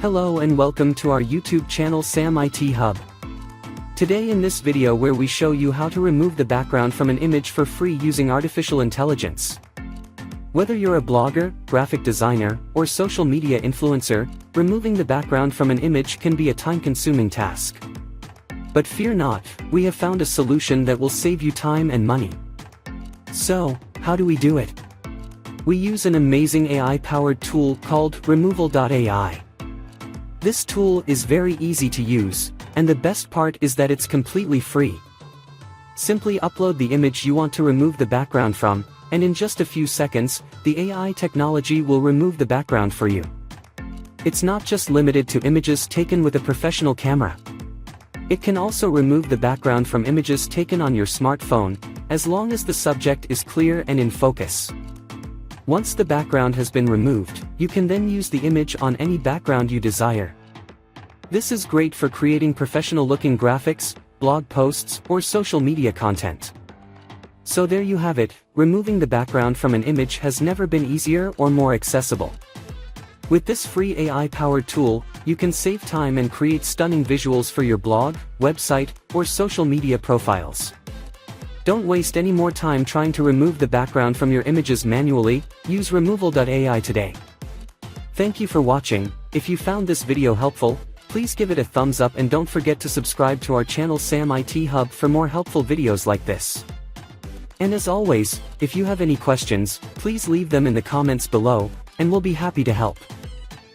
Hello and welcome to our YouTube channel Sam IT Hub. Today in this video where we show you how to remove the background from an image for free using artificial intelligence. Whether you're a blogger, graphic designer, or social media influencer, removing the background from an image can be a time-consuming task. But fear not, we have found a solution that will save you time and money. So, how do we do it? We use an amazing AI-powered tool called Removal.ai. This tool is very easy to use, and the best part is that it's completely free. Simply upload the image you want to remove the background from, and in just a few seconds, the AI technology will remove the background for you. It's not just limited to images taken with a professional camera. It can also remove the background from images taken on your smartphone, as long as the subject is clear and in focus. Once the background has been removed, you can then use the image on any background you desire. This is great for creating professional-looking graphics, blog posts, or social media content. So there you have it, removing the background from an image has never been easier or more accessible. With this free AI-powered tool, you can save time and create stunning visuals for your blog, website, or social media profiles. Don't waste any more time trying to remove the background from your images manually, use Removal.ai today. Thank you for watching. If you found this video helpful, please give it a thumbs up and don't forget to subscribe to our channel Sam IT Hub for more helpful videos like this. And as always, if you have any questions, please leave them in the comments below, and we'll be happy to help.